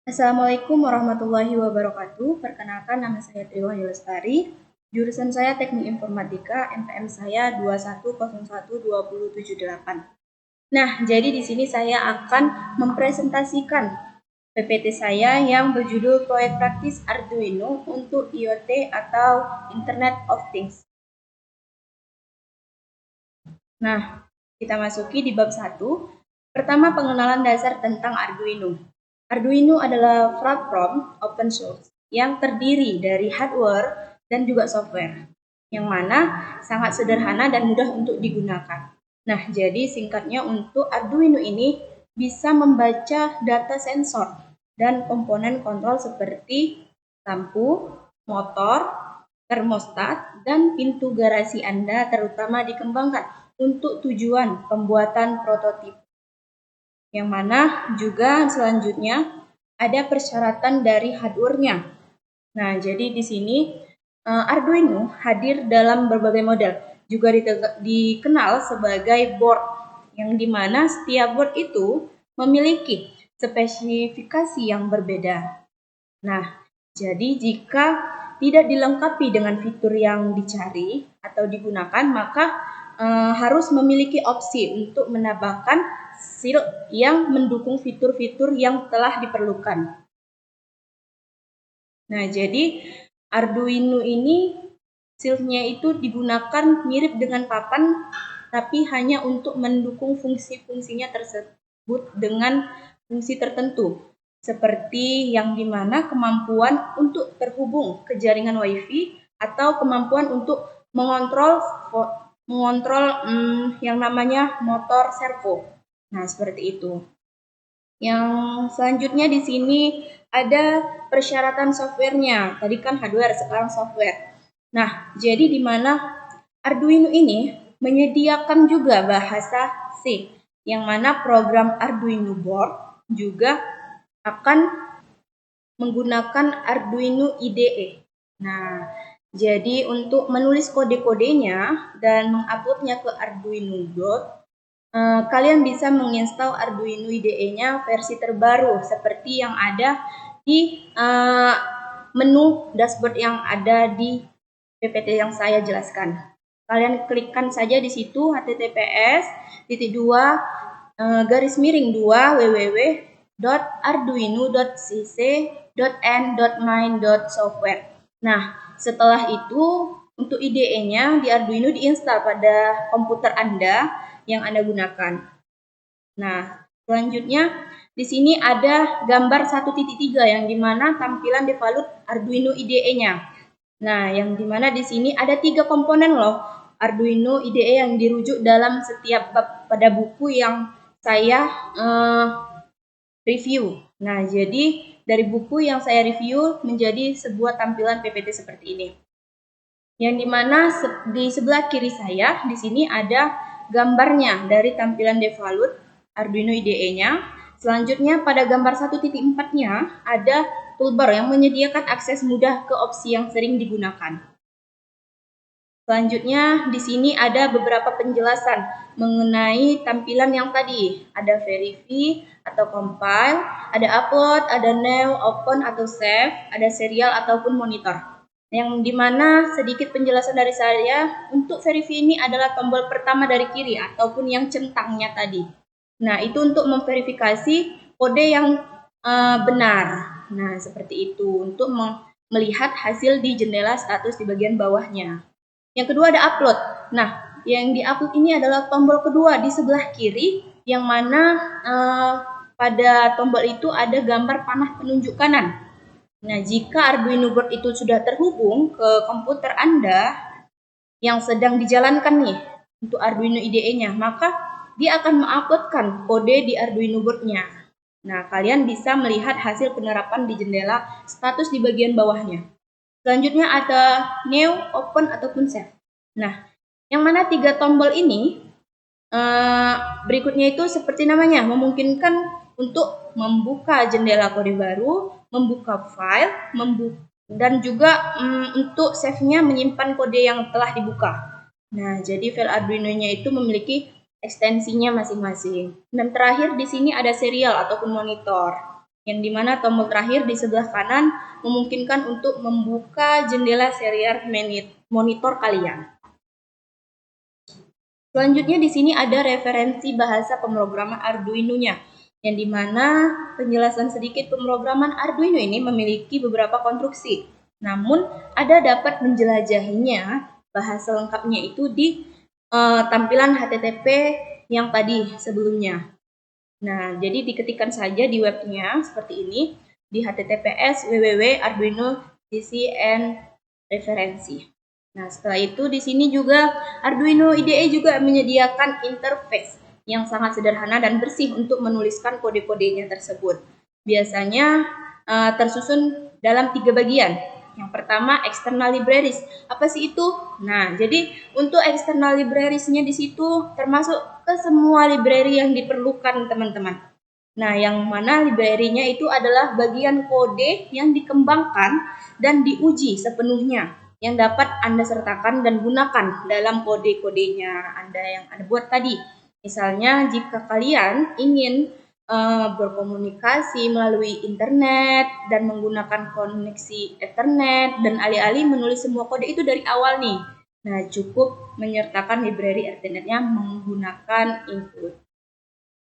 Assalamualaikum warahmatullahi wabarakatuh. Perkenalkan, nama saya Triwahyu Lestari. Jurusan saya Teknik Informatika, NPM saya 2101278. Nah, jadi di sini saya akan mempresentasikan PPT saya yang berjudul Proyek Praktis Arduino untuk IoT atau Internet of Things. Nah, kita masuki di bab 1. Pertama, pengenalan dasar tentang Arduino. Arduino adalah platform open source yang terdiri dari hardware dan juga software, yang mana sangat sederhana dan mudah untuk digunakan. Nah, jadi singkatnya untuk Arduino ini bisa membaca data sensor dan komponen kontrol seperti lampu, motor, termostat, dan pintu garasi Anda terutama dikembangkan untuk tujuan pembuatan prototip. Yang mana juga selanjutnya ada persyaratan dari hardware-nya. Nah, jadi di sini Arduino hadir dalam berbagai model, juga dikenal sebagai board, yang dimana setiap board itu memiliki spesifikasi yang berbeda. Nah, jadi jika tidak dilengkapi dengan fitur yang dicari atau digunakan, maka harus memiliki opsi untuk menambahkan shield yang mendukung fitur-fitur yang telah diperlukan. Nah, jadi Arduino ini shieldnya itu digunakan mirip dengan papan, tapi hanya untuk mendukung fungsi-fungsinya tersebut dengan fungsi tertentu, seperti yang dimana kemampuan untuk terhubung ke jaringan WiFi atau kemampuan untuk mengontrol yang namanya motor servo. Nah, seperti itu. Yang selanjutnya di sini ada persyaratan softwarenya. Tadi kan hardware, sekarang software. Nah, jadi di mana Arduino ini menyediakan juga bahasa C, yang mana program Arduino board juga akan menggunakan Arduino IDE. Nah, jadi untuk menulis kode-kodenya dan menguploadnya ke Arduino board, kalian bisa menginstal Arduino IDE-nya versi terbaru seperti yang ada di menu dashboard yang ada di PPT yang saya jelaskan. Kalian klikkan saja di situ https://www.arduino.cc.n.main.software. Nah, setelah itu untuk IDE-nya di Arduino diinstal pada komputer Anda yang Anda gunakan. Nah, selanjutnya di sini ada gambar 1.3 yang dimana tampilan default Arduino IDE-nya. Nah, yang dimana di sini ada 3 komponen loh Arduino IDE yang dirujuk dalam setiap bab pada buku yang saya review. Nah, jadi dari buku yang saya review menjadi sebuah tampilan PPT seperti ini. Yang dimana di sebelah kiri saya di sini ada gambarnya dari tampilan default Arduino IDE-nya. Selanjutnya pada gambar 1.4-nya ada toolbar yang menyediakan akses mudah ke opsi yang sering digunakan. Selanjutnya di sini ada beberapa penjelasan mengenai tampilan yang tadi. Ada verify atau compile, ada upload, ada new, open atau save, ada serial ataupun monitor. Yang dimana sedikit penjelasan dari saya, untuk verify ini adalah tombol pertama dari kiri ataupun yang centangnya tadi. Nah, itu untuk memverifikasi kode yang benar. Nah, seperti itu untuk melihat hasil di jendela status di bagian bawahnya. Yang kedua ada upload. Nah, yang di-upload ini adalah tombol kedua di sebelah kiri, yang mana pada tombol itu ada gambar panah penunjuk kanan. Nah, jika Arduino board itu sudah terhubung ke komputer Anda yang sedang dijalankan nih untuk Arduino IDE-nya, maka dia akan menguploadkan kode di Arduino board-nya. Nah, kalian bisa melihat hasil penerapan di jendela status di bagian bawahnya. Selanjutnya ada new, open, ataupun save. Nah, yang mana 3 tombol ini berikutnya itu seperti namanya, memungkinkan untuk membuka jendela kode baru, membuka file, dan juga untuk save-nya menyimpan kode yang telah dibuka. Nah, jadi file Arduino-nya itu memiliki ekstensinya masing-masing. Dan terakhir di sini ada serial ataupun monitor. yang dimana tombol terakhir di sebelah kanan memungkinkan untuk membuka jendela serial monitor kalian. Selanjutnya di sini ada referensi bahasa pemrograman Arduino-nya, yang dimana penjelasan sedikit pemrograman Arduino ini memiliki beberapa konstruksi. Namun ada dapat menjelajahinya bahasa lengkapnya itu di tampilan HTTP yang tadi sebelumnya. Nah, jadi diketikkan saja di webnya seperti ini di https www.arduino.cc referensi. Nah, setelah itu di sini juga Arduino IDE juga menyediakan interface yang sangat sederhana dan bersih untuk menuliskan kode-kodenya tersebut. Biasanya tersusun dalam 3 bagian. Yang pertama, external libraries. Apa sih itu? Nah, jadi untuk external libraries-nya di situ termasuk ke semua library yang diperlukan, teman-teman. Nah, yang mana library-nya itu adalah bagian kode yang dikembangkan dan diuji sepenuhnya yang dapat Anda sertakan dan gunakan dalam kode-kodenya Anda yang Anda buat tadi. Misalnya, jika kalian ingin berkomunikasi melalui internet dan menggunakan koneksi Ethernet dan alih-alih menulis semua kode itu dari awal nih. Nah, cukup menyertakan library Ethernet-nya menggunakan input.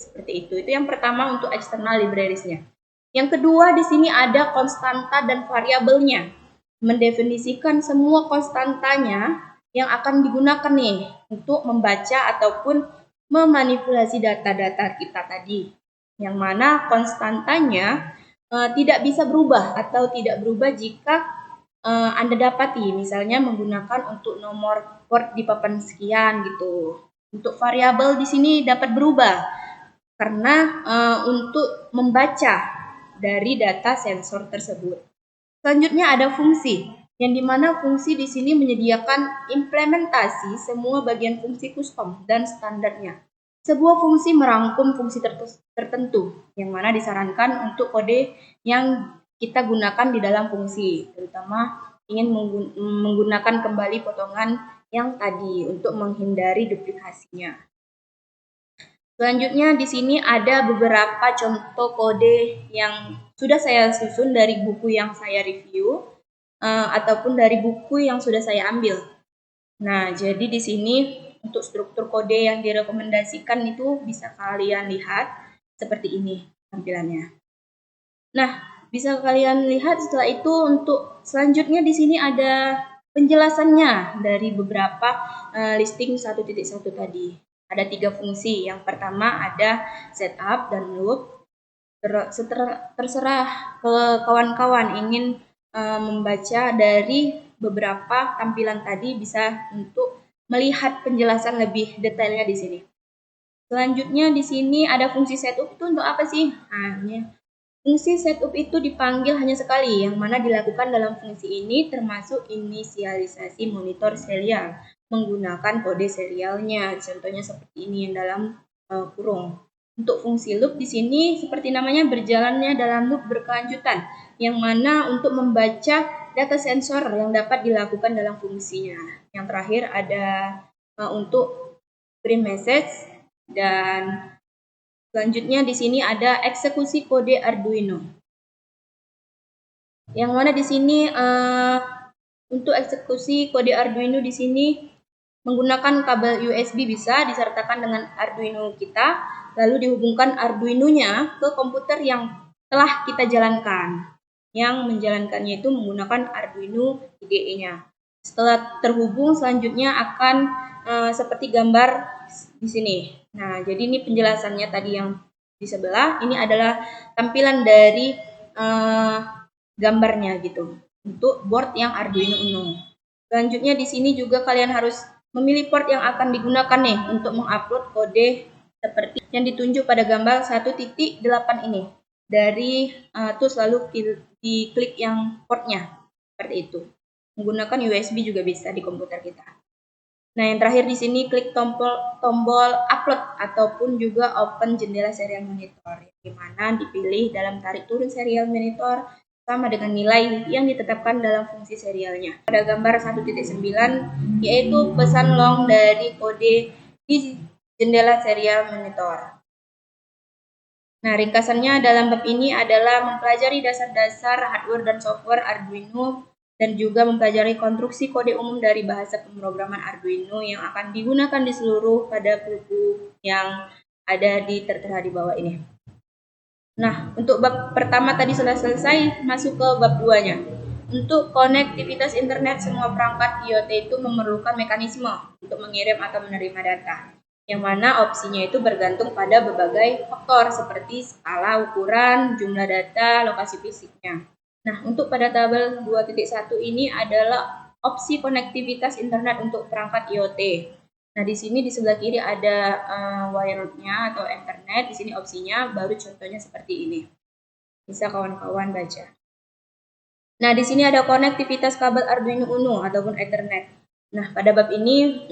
Seperti itu. Itu yang pertama untuk external libraries-nya. Yang kedua di sini ada konstanta dan variabelnya. Mendefinisikan semua konstantanya yang akan digunakan nih untuk membaca ataupun memanipulasi data-data kita tadi. Yang mana konstantanya tidak bisa berubah atau tidak berubah jika Anda dapati misalnya menggunakan untuk nomor port di papan sekian gitu. Untuk variabel di sini dapat berubah karena untuk membaca dari data sensor tersebut. Selanjutnya ada fungsi, yang dimana fungsi di sini menyediakan implementasi semua bagian fungsi custom dan standarnya. Sebuah fungsi merangkum fungsi tertentu, yang mana disarankan untuk kode yang kita gunakan di dalam fungsi, terutama ingin menggunakan kembali potongan yang tadi untuk menghindari duplikasinya. Selanjutnya di sini ada beberapa contoh kode yang sudah saya susun dari buku yang saya review ataupun dari buku yang sudah saya ambil. Nah, jadi di sini untuk struktur kode yang direkomendasikan itu bisa kalian lihat seperti ini tampilannya. Nah, bisa kalian lihat setelah itu untuk selanjutnya di sini ada penjelasannya dari beberapa listing 1.1 tadi. Ada 3 fungsi. Yang pertama ada setup dan loop. Terserah ke kawan-kawan ingin membaca dari beberapa tampilan tadi bisa untuk melihat penjelasan lebih detailnya di sini. Selanjutnya di sini ada fungsi setup itu untuk apa sih? Fungsi setup itu dipanggil hanya sekali, yang mana dilakukan dalam fungsi ini termasuk inisialisasi monitor serial menggunakan kode serialnya. Contohnya seperti ini yang dalam kurung. Untuk fungsi loop di sini seperti namanya berjalannya dalam loop berkelanjutan, yang mana untuk membaca data sensor yang dapat dilakukan dalam fungsinya. Yang terakhir ada untuk print message dan selanjutnya di sini ada eksekusi kode Arduino. Yang mana di sini untuk eksekusi kode Arduino di sini menggunakan kabel USB bisa disertakan dengan Arduino kita, lalu dihubungkan Arduino-nya ke komputer yang telah kita jalankan. Yang menjalankannya itu menggunakan Arduino IDE-nya. Setelah terhubung selanjutnya akan seperti gambar di sini. Nah, jadi ini penjelasannya tadi yang di sebelah. Ini adalah tampilan dari gambarnya gitu untuk board yang Arduino Uno. Selanjutnya di sini juga kalian harus memilih port yang akan digunakan nih untuk mengupload kode seperti yang ditunjuk pada gambar 1.8 ini. Dari terus lalu diklik yang portnya seperti itu. Menggunakan USB juga bisa di komputer kita. Nah, yang terakhir di sini klik tombol upload ataupun juga open jendela serial monitor, di mana dipilih dalam tarik turun serial monitor sama dengan nilai yang ditetapkan dalam fungsi serialnya. Pada gambar 1.9 yaitu pesan long dari kode di jendela serial monitor. Nah, ringkasannya dalam bab ini adalah mempelajari dasar-dasar hardware dan software Arduino dan juga mempelajari konstruksi kode umum dari bahasa pemrograman Arduino yang akan digunakan di seluruh pada buku yang ada tertera di bawah ini. Nah, untuk bab pertama tadi sudah selesai, masuk ke bab 2-nya. Untuk konektivitas internet, semua perangkat IoT itu memerlukan mekanisme untuk mengirim atau menerima data, yang mana opsinya itu bergantung pada berbagai faktor seperti skala ukuran, jumlah data, lokasi fisiknya. Nah, untuk pada tabel 2.1 ini adalah opsi konektivitas internet untuk perangkat IoT. Nah, di sini di sebelah kiri ada wire-nya atau Ethernet. Di sini opsinya, baru contohnya seperti ini. Bisa kawan-kawan baca. Nah, di sini ada konektivitas kabel Arduino Uno ataupun Ethernet. Nah, pada bab ini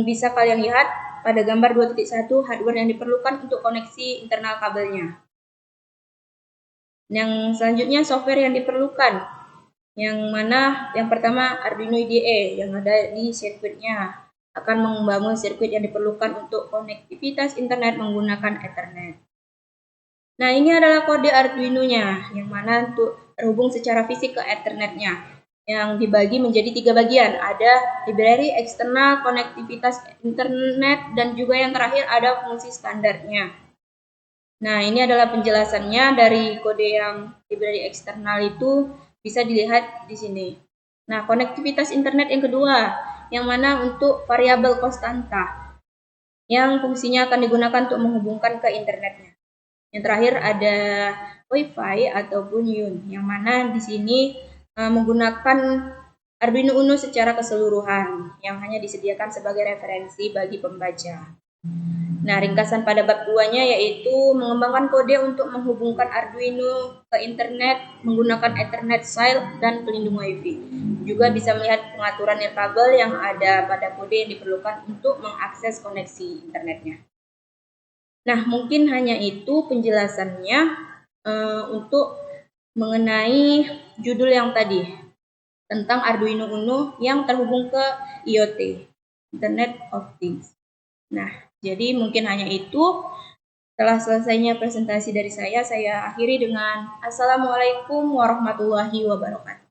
bisa kalian lihat pada gambar 2.1 hardware yang diperlukan untuk koneksi internal kabelnya. Yang selanjutnya software yang diperlukan. Yang mana yang pertama Arduino IDE yang ada di sirkuitnya akan membangun sirkuit yang diperlukan untuk konektivitas internet menggunakan Ethernet. Nah, ini adalah kode Arduino-nya yang mana untuk terhubung secara fisik ke Ethernet-nya yang dibagi menjadi 3 bagian. Ada library eksternal, konektivitas internet, dan juga yang terakhir ada fungsi standarnya. Nah, ini adalah penjelasannya dari kode yang library eksternal itu bisa dilihat di sini. Nah, konektivitas internet yang kedua, yang mana untuk variabel konstanta, yang fungsinya akan digunakan untuk menghubungkan ke internetnya. Yang terakhir ada Wi-Fi ataupun YUN, yang mana di sini menggunakan Arduino Uno secara keseluruhan, yang hanya disediakan sebagai referensi bagi pembaca. Nah, ringkasan pada bab 2-nya yaitu mengembangkan kode untuk menghubungkan Arduino ke internet menggunakan Ethernet Shell dan pelindung Wi-Fi. Juga bisa melihat pengaturan nirkabel yang ada pada kode yang diperlukan untuk mengakses koneksi internetnya. Nah, mungkin hanya itu penjelasannya untuk mengenai judul yang tadi tentang Arduino Uno yang terhubung ke IoT, Internet of Things. Nah, jadi mungkin hanya itu. Setelah selesainya presentasi dari saya akhiri dengan Assalamualaikum warahmatullahi wabarakatuh.